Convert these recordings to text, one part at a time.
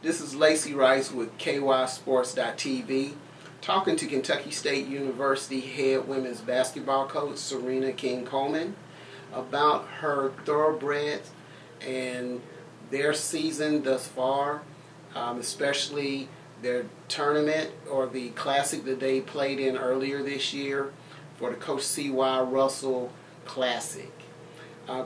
This is Lacey Rice with KySports.TV, talking to Kentucky State University head women's basketball coach Serena King-Coleman about her thoroughbreds and their season thus far, especially their tournament or the classic that they played in earlier this year for the Coach C.Y. Russell Classic.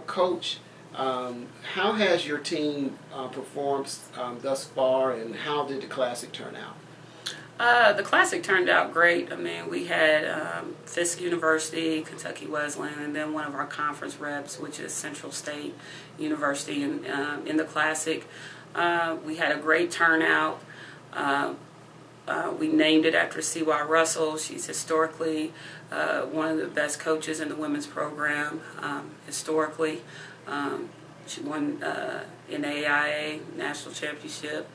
Coach, how has your team performed thus far, and how did the Classic turn out? The Classic turned out great. I mean, we had Fisk University, Kentucky Wesleyan, and then one of our conference reps, which is Central State University, in the Classic. We had a great turnout. We named it after C.Y. Russell. She's historically one of the best coaches in the women's program, historically. She won NAIA National Championship.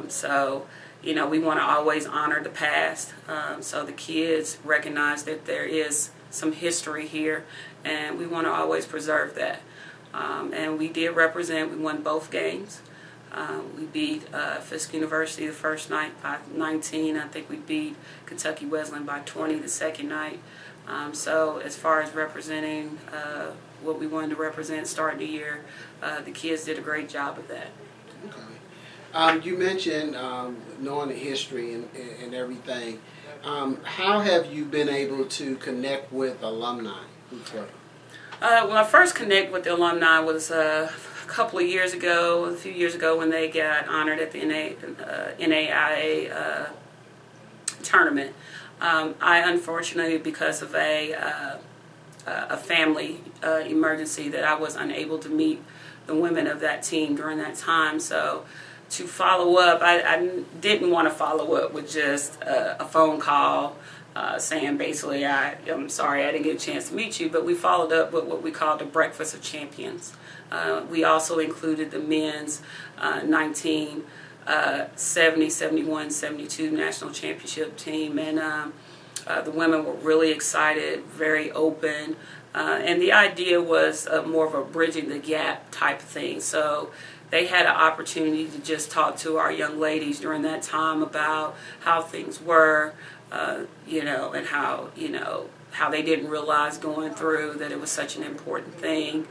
So, you know, we want to always honor the past. So the kids recognize that there is some history here, and we want to always preserve that. And we did represent. We won both games. We beat Fisk University the first night by 19. I think we beat Kentucky Wesleyan by 20 the second night. So as far as representing what we wanted to represent starting the year, the kids did a great job of that. Okay. You mentioned knowing the history and everything. How have you been able to connect with alumni? Well, I first connected with the alumni was a couple of years ago, a few years ago, when they got honored at the NAIA tournament. I unfortunately, because of a family emergency, that I was unable to meet the women of that team during that time. So to follow up, I didn't want to follow up with just a phone call saying basically, I'm sorry I didn't get a chance to meet you, but we followed up with what we called the Breakfast of Champions. We also included the men's 1970, 71, 72 national championship team, and the women were really excited, very open, and the idea was more of a bridging the gap type of thing. So they had an opportunity to just talk to our young ladies during that time about how things were, you know, and how they didn't realize going through that it was such an important thing.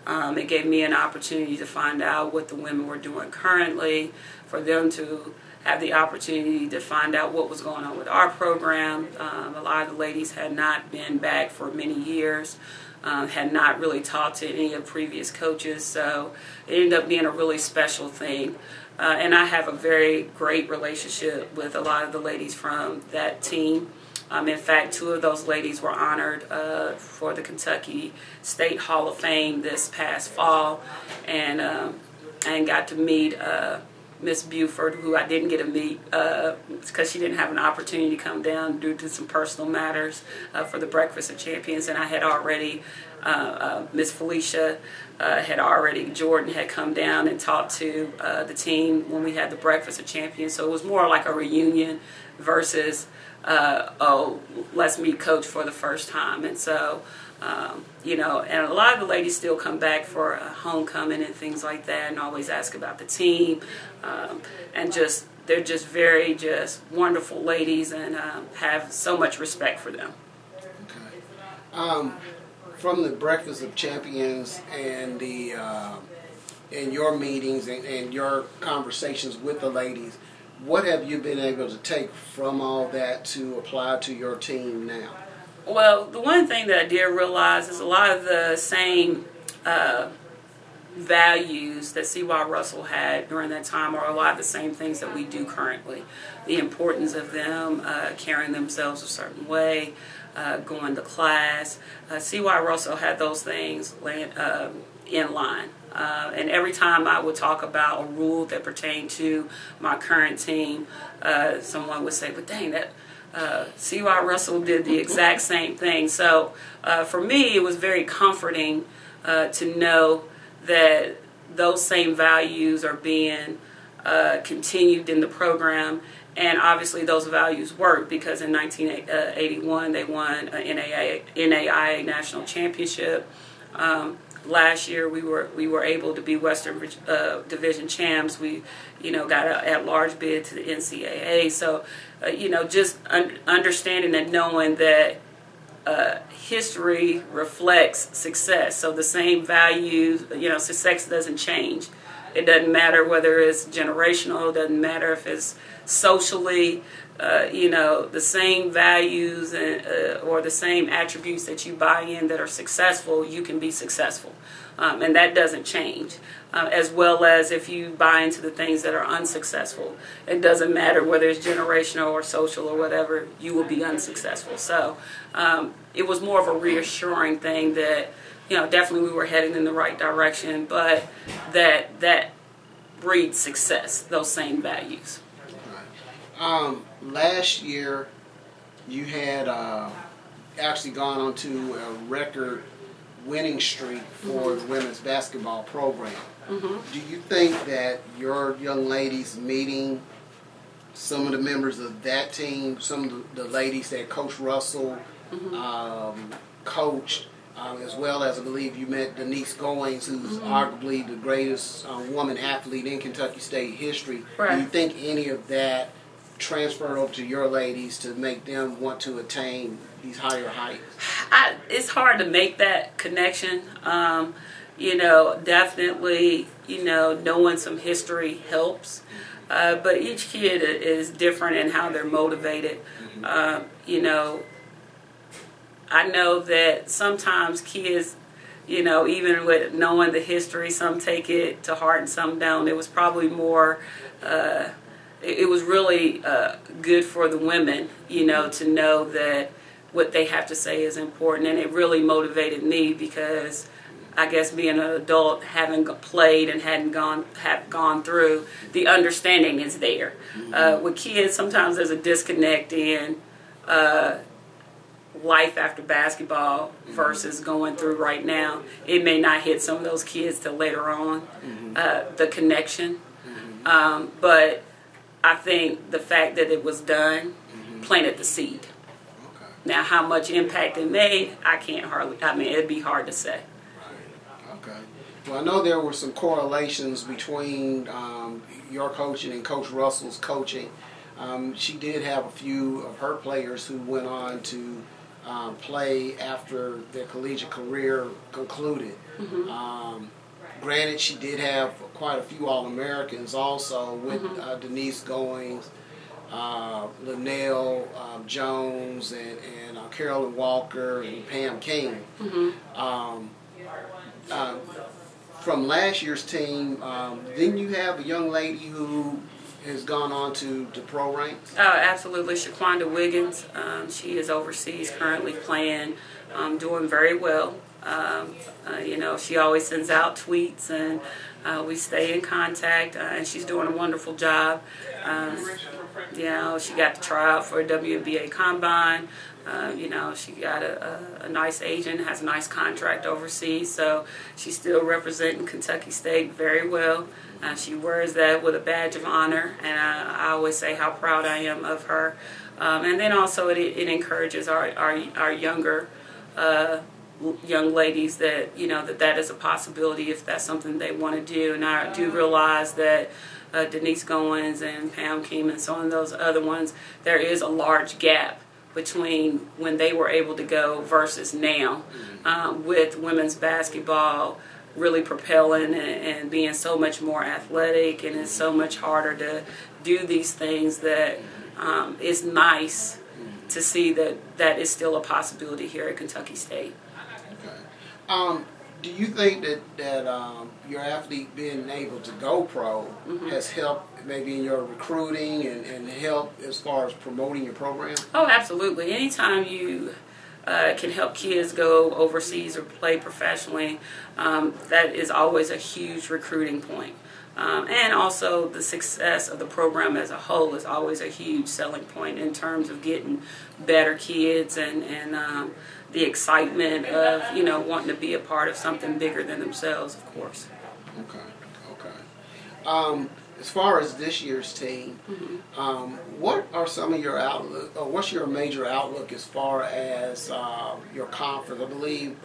It gave me an opportunity to find out what the women were doing currently, for them to have the opportunity to find out what was going on with our program. A lot of the ladies had not been back for many years, had not really talked to any of the previous coaches, so it ended up being a really special thing. And I have a very great relationship with a lot of the ladies from that team. In fact, two of those ladies were honored for the Kentucky State Hall of Fame this past fall, and got to meet Miss Buford, who I didn't get to meet because she didn't have an opportunity to come down due to some personal matters for the Breakfast of Champions. And I had already, Miss Felicia Jordan had come down and talked to the team when we had the Breakfast of Champions. So it was more like a reunion versus let's meet Coach for the first time. And so, you know, and a lot of the ladies still come back for homecoming and things like that, and always ask about the team, and they're just very wonderful ladies, and have so much respect for them. Okay. From the Breakfast of Champions and the and your meetings and your conversations with the ladies, what have you been able to take from all that to apply to your team now? Well, the one thing that I did realize is a lot of the same values that C.Y. Russell had during that time are a lot of the same things that we do currently. The importance of them carrying themselves a certain way, going to class. C.Y. Russell had those things in line. And every time I would talk about a rule that pertained to my current team, someone would say, but dang, that C.Y. Russell did the exact same thing. So for me, it was very comforting to know that those same values are being continued in the program. And obviously those values work, because in 1981 they won an NAIA National Championship. last year we were able to be Western Division champs. We, got an at-large bid to the NCAA. So, just understanding and knowing that history reflects success. So the same values, success doesn't change. It doesn't matter whether it's generational. It doesn't matter if it's socially. The same values or the same attributes that you buy in that are successful, you can be successful. And that doesn't change. As well as if you buy into the things that are unsuccessful. It doesn't matter whether it's generational or social or whatever, you will be unsuccessful. So it was more of a reassuring thing that, definitely we were heading in the right direction, but that breeds success, those same values. Last year, you had actually gone on to a record winning streak for the women's basketball program. Do you think that your young ladies meeting some of the members of that team, some of the ladies that Coach Russell coached, as well as I believe you met Denise Goings, who's arguably the greatest woman athlete in Kentucky State history. Right. Do you think any of that transferred over to your ladies to make them want to attain these higher heights? It's hard to make that connection. Definitely, knowing some history helps. But each kid is different in how they're motivated. I know that sometimes kids, even with knowing the history, some take it to heart and some don't. It was probably more, it was really good for the women, to know that what they have to say is important. And it really motivated me because I guess being an adult, having played and have gone through, the understanding is there. With kids, sometimes there's a disconnect in life after basketball versus going through right now. It may not hit some of those kids till later on, the connection. But I think the fact that it was done planted the seed. Okay. Now, how much impact it made, it'd be hard to say. Right. Okay. Well, I know there were some correlations between your coaching and Coach Russell's coaching. She did have a few of her players who went on to play after their collegiate career concluded. Granted, she did have quite a few All-Americans also with Denise Goings, Linnell Jones, and Carolyn Walker and Pam King. From last year's team, didn't you have a young lady who has gone on to pro ranks? Absolutely. Shaquanda Wiggins. She is overseas currently playing, doing very well. She always sends out tweets and we stay in contact, and she's doing a wonderful job. She got to try out for a WBA combine. She got a nice agent, has a nice contract overseas, so she's still representing Kentucky State very well. She wears that with a badge of honor, and I always say how proud I am of her. And then also it encourages our younger young ladies that that is a possibility if that's something they want to do. And I do realize that Denise Goins and Pam King and some of those other ones, there is a large gap between when they were able to go versus now, with women's basketball really propelling and being so much more athletic, and it's so much harder to do these things that it's nice to see that is still a possibility here at Kentucky State. Okay. Do you think that your athlete being able to go pro has helped maybe in your recruiting and help as far as promoting your program? Oh, absolutely. Anytime you can help kids go overseas or play professionally, that is always a huge recruiting point. And also the success of the program as a whole is always a huge selling point in terms of getting better kids and the excitement of wanting to be a part of something bigger than themselves, of course. Okay. As far as this year's team, what are some of your outlook? What's your major outlook as far as your conference? I believe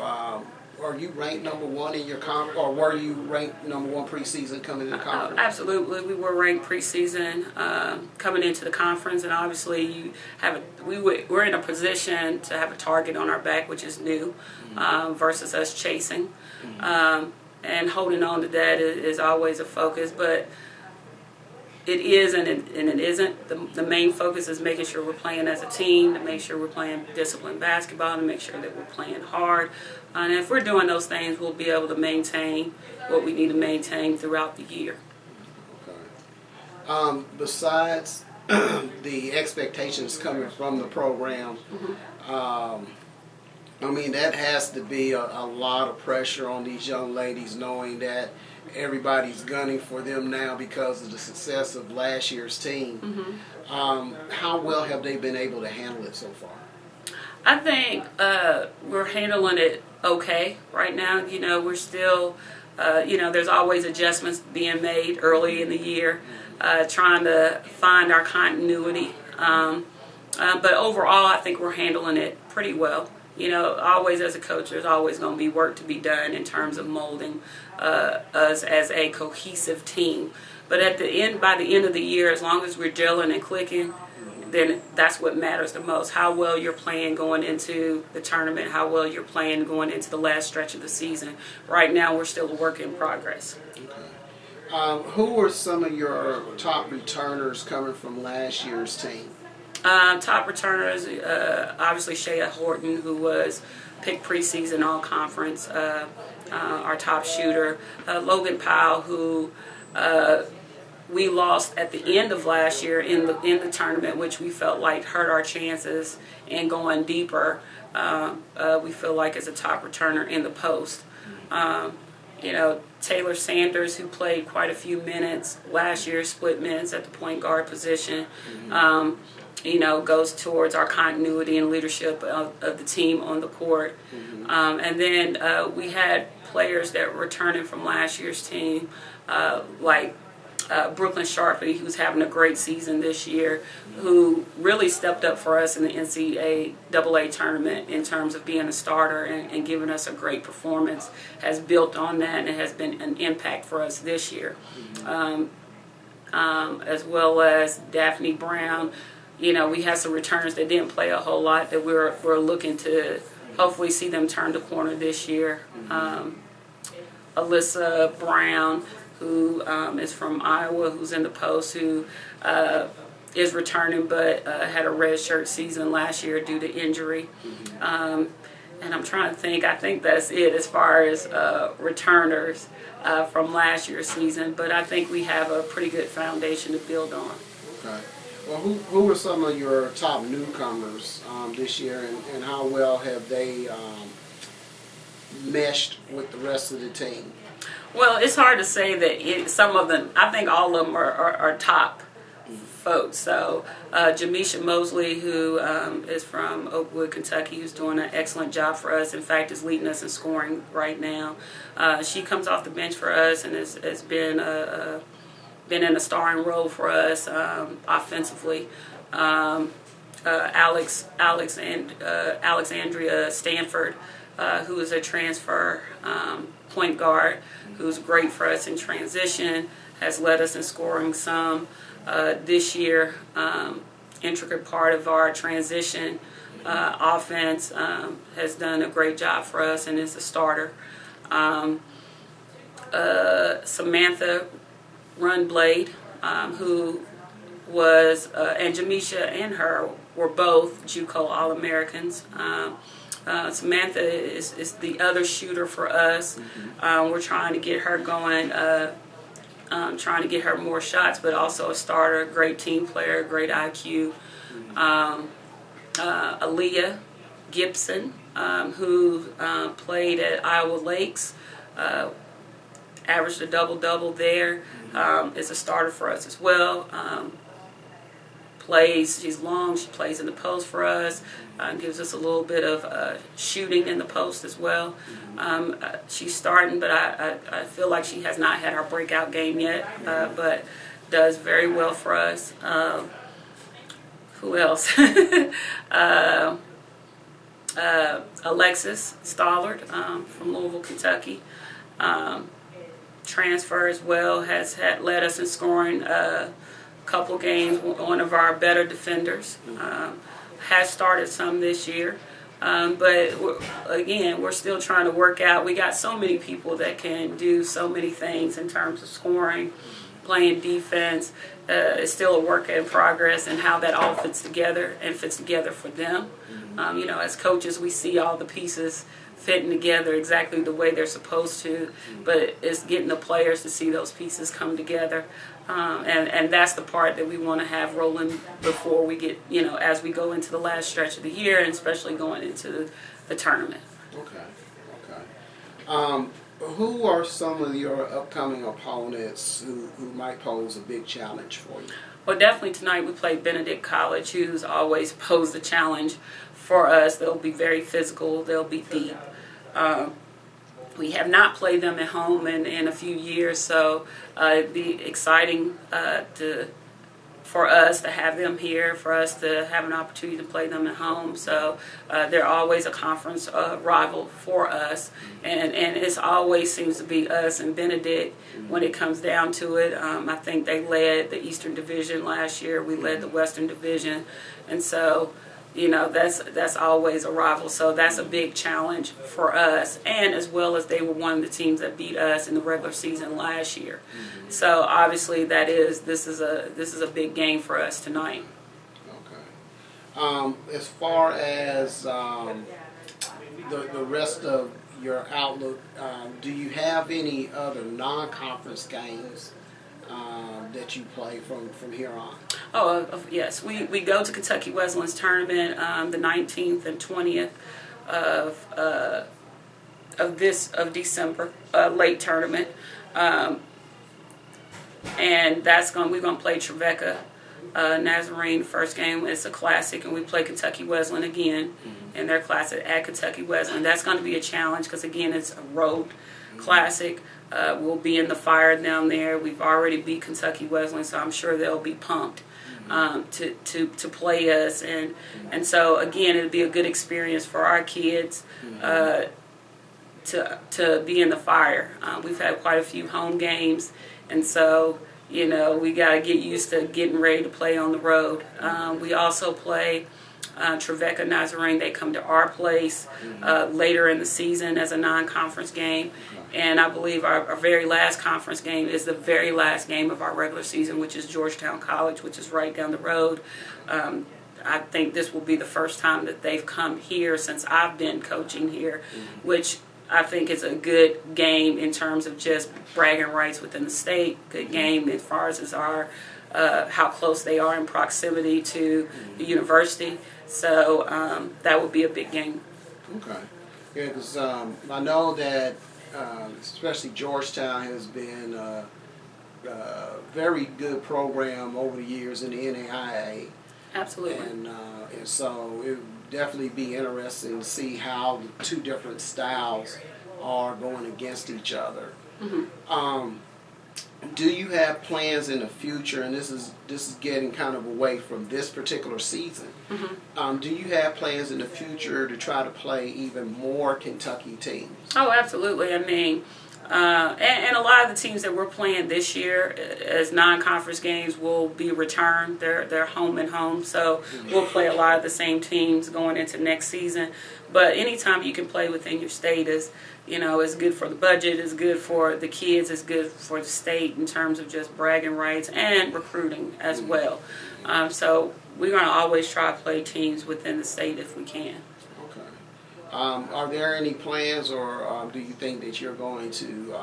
are you ranked #1 in your or were you ranked #1 preseason coming into conference? Absolutely, we were ranked preseason coming into the conference, and obviously you have we're in a position to have a target on our back, which is new, versus us chasing, and holding on to that is always a focus, but. It is and it isn't. The main focus is making sure we're playing as a team, to make sure we're playing disciplined basketball, to make sure that we're playing hard. And if we're doing those things, we'll be able to maintain what we need to maintain throughout the year. Okay. Besides the expectations coming from the program, I mean, that has to be a lot of pressure on these young ladies, knowing that everybody's gunning for them now because of the success of last year's team. How well have they been able to handle it so far? I think we're handling it okay right now. You know, we're still, there's always adjustments being made early in the year, trying to find our continuity. But overall, I think we're handling it pretty well. You know, always as a coach, there's always going to be work to be done in terms of molding us as a cohesive team. But by the end of the year, as long as we're gelling and clicking, then that's what matters the most. How well you're playing going into the tournament, how well you're playing going into the last stretch of the season. Right now, we're still a work in progress. Okay. Who were some of your top returners coming from last year's team? Top returners, obviously Shea Horton, who was picked preseason all-conference, our top shooter. Logan Powell, who we lost at the end of last year in the tournament, which we felt like hurt our chances in going deeper. We feel like is a top returner in the post. You know, Taylor Sanders, who played quite a few minutes last year, split minutes at the point guard position. You know, goes towards our continuity and leadership of the team on the court. And then we had players that were returning from last year's team, like Brooklyn Sharpie, who's having a great season this year, who really stepped up for us in the NCAA tournament in terms of being a starter and giving us a great performance, has built on that, and it has been an impact for us this year. As well as Daphne Brown. You know, we had some returners that didn't play a whole lot that we're looking to hopefully see them turn the corner this year. Alyssa Brown, who is from Iowa, who's in the post, who is returning but had a redshirt season last year due to injury. And I'm trying to think. I think that's it as far as returners from last year's season. But I think we have a pretty good foundation to build on. Okay. Well, who were some of your top newcomers this year, and how well have they meshed with the rest of the team? Well, it's hard to say that some of them, I think all of them are top folks. So Jamisha Mosley, who is from Oakwood, Kentucky, who's doing an excellent job for us. In fact, is leading us in scoring right now. She comes off the bench for us and has been in a starring role for us offensively. Alexandria Stanford, who is a transfer point guard, who's great for us in transition, has led us in scoring some this year. Intricate part of our transition offense, has done a great job for us and is a starter. Samantha Runblade, who was, and Jamisha and her were both JUCO All-Americans. Samantha is the other shooter for us. We're trying to get her going, trying to get her more shots, but also a starter, great team player, great IQ. Aaliyah Gibson, who played at Iowa Lakes, averaged a double-double there, is a starter for us as well. She's long, she plays in the post for us, gives us a little bit of shooting in the post as well. She's starting, but I feel like she has not had her breakout game yet, but does very well for us. Who else? Alexis Stollard from Louisville, Kentucky. Transfer as well, has led us in scoring a couple games. One of our better defenders has started some this year. But we're still trying to work out. We got so many people that can do so many things in terms of scoring, playing defense. It's still a work in progress, and how that all fits together and fits together for them. As coaches, we see all the pieces fitting together exactly the way they're supposed to, but it's getting the players to see those pieces come together. And that's the part that we want to have rolling before we get, as we go into the last stretch of the year, and especially going into the tournament. Okay. Who are some of your upcoming opponents who might pose a big challenge for you? Well, definitely tonight we play Benedict College, who's always posed a challenge for us. They'll be very physical. They'll be deep. We have not played them at home in a few years, so it'd be exciting for us to have them here, for us to have an opportunity to play them at home. So they're always a conference rival for us, and it always seems to be us and Benedict when it comes down to it. I think they led the Eastern Division last year. We led the Western Division, and so that's always a rival. So that's a big challenge for us, and as well as they were one of the teams that beat us in the regular season last year. So obviously this is a big game for us tonight. Okay. As far as the rest of your outlook, do you have any other non-conference games that you play from here on? Oh, yes. We go to Kentucky Wesleyan's tournament the 19th and 20th of December, late tournament, and we're gonna play Trevecca Nazarene. First game, it's a classic, and we play Kentucky Wesleyan again in their classic at Kentucky Wesleyan. That's going to be a challenge because again it's a road classic. We'll be in the fire down there. We've already beat Kentucky Wesleyan, so I'm sure they'll be pumped to play us, and so again it'll be a good experience for our kids to be in the fire. We've had quite a few home games, and so we got to get used to getting ready to play on the road. We also play Trevecca Nazarene. They come to our place later in the season as a non-conference game. And I believe our very last conference game is the very last game of our regular season, which is Georgetown College, which is right down the road. I think this will be the first time that they've come here since I've been coaching here, which I think is a good game in terms of just bragging rights within the state. Good game as far as how close they are in proximity to the university. So that would be a big game. Okay. Yeah, because I know that especially Georgetown has been a very good program over the years in the NAIA. Absolutely. And so it would definitely be interesting to see how the two different styles are going against each other. Do you have plans in the future, and this is getting kind of away from this particular season, do you have plans in the future to try to play even more Kentucky teams? Oh, absolutely. I mean, and a lot of the teams that we're playing this year as non-conference games will be returned. They're home and home, so we'll play a lot of the same teams going into next season. But anytime you can play within your state is good for the budget, it's good for the kids, it's good for the state in terms of just bragging rights and recruiting as well. So we're going to always try to play teams within the state if we can. Okay. Are there any plans, or do you think that you're going to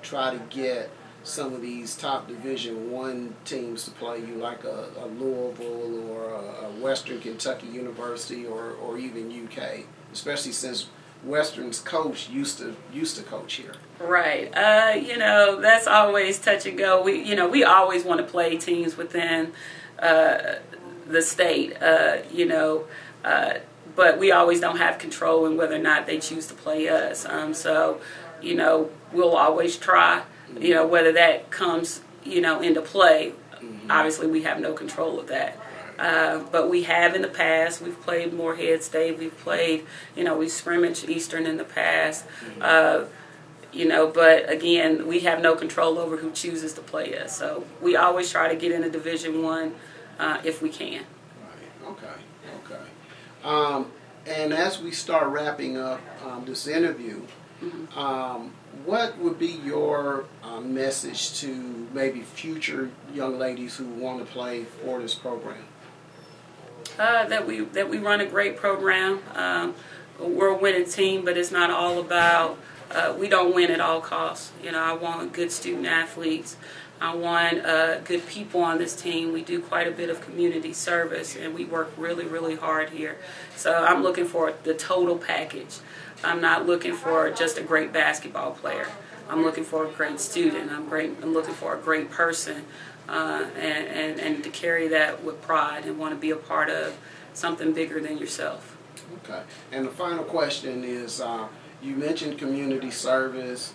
try to get some of these top Division I teams to play you, like a Louisville or a Western Kentucky University or even UK, especially since Western's coach used to coach here? Right. That's always touch and go. We always want to play teams within the state, but we always don't have control in whether or not they choose to play us. So we'll always try, whether that comes, into play. Obviously we have no control of that. But we have in the past. We've played Moorhead State. We've played, we've scrimmaged Eastern in the past. But again, we have no control over who chooses to play us. So we always try to get into Division I if we can. Right. Okay. And as we start wrapping up this interview, what would be your message to maybe future young ladies who want to play for this program? That we run a great program. We're a winning team, but it's not all about. We don't win at all costs. I want good student athletes. I want good people on this team. We do quite a bit of community service, and we work really, really hard here. So I'm looking for the total package. I'm not looking for just a great basketball player. I'm looking for a great student. I'm looking for a great person, and to carry that with pride and want to be a part of something bigger than yourself. Okay. And the final question is, you mentioned community service,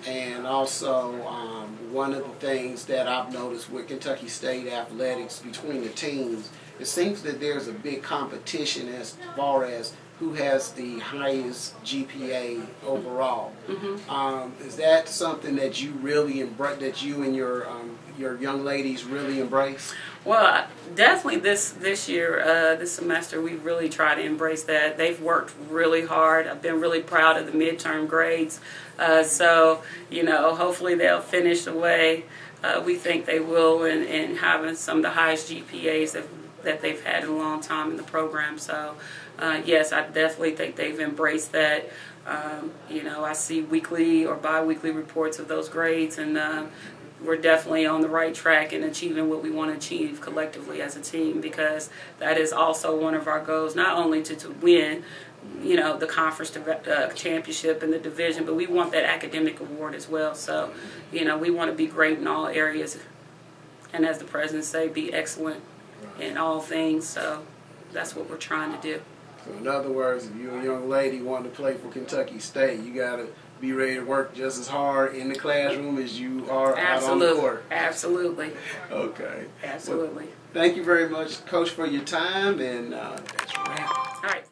and also one of the things that I've noticed with Kentucky State athletics between the teams, it seems that there's a big competition as far as who has the highest GPA overall. Is that something that you really embrace, that you and your young ladies really embrace? Well, definitely this year, this semester, we've really tried to embrace that. They've worked really hard. I've been really proud of the midterm grades. So, hopefully they'll finish the way we think they will in having some of the highest GPAs that they've had in a long time in the program. So, yes, I definitely think they've embraced that. I see weekly or bi-weekly reports of those grades, and we're definitely on the right track in achieving what we want to achieve collectively as a team, because that is also one of our goals, not only to win, the conference championship and the division, but we want that academic award as well. So, we want to be great in all areas, and as the president say, be excellent in all things. So that's what we're trying to do. So in other words, if you're a young lady wanting to play for Kentucky State, you got to be ready to work just as hard in the classroom as you are out on the court. Absolutely. Okay. Absolutely. Well, thank you very much, Coach, for your time, and that's a wrap. All right.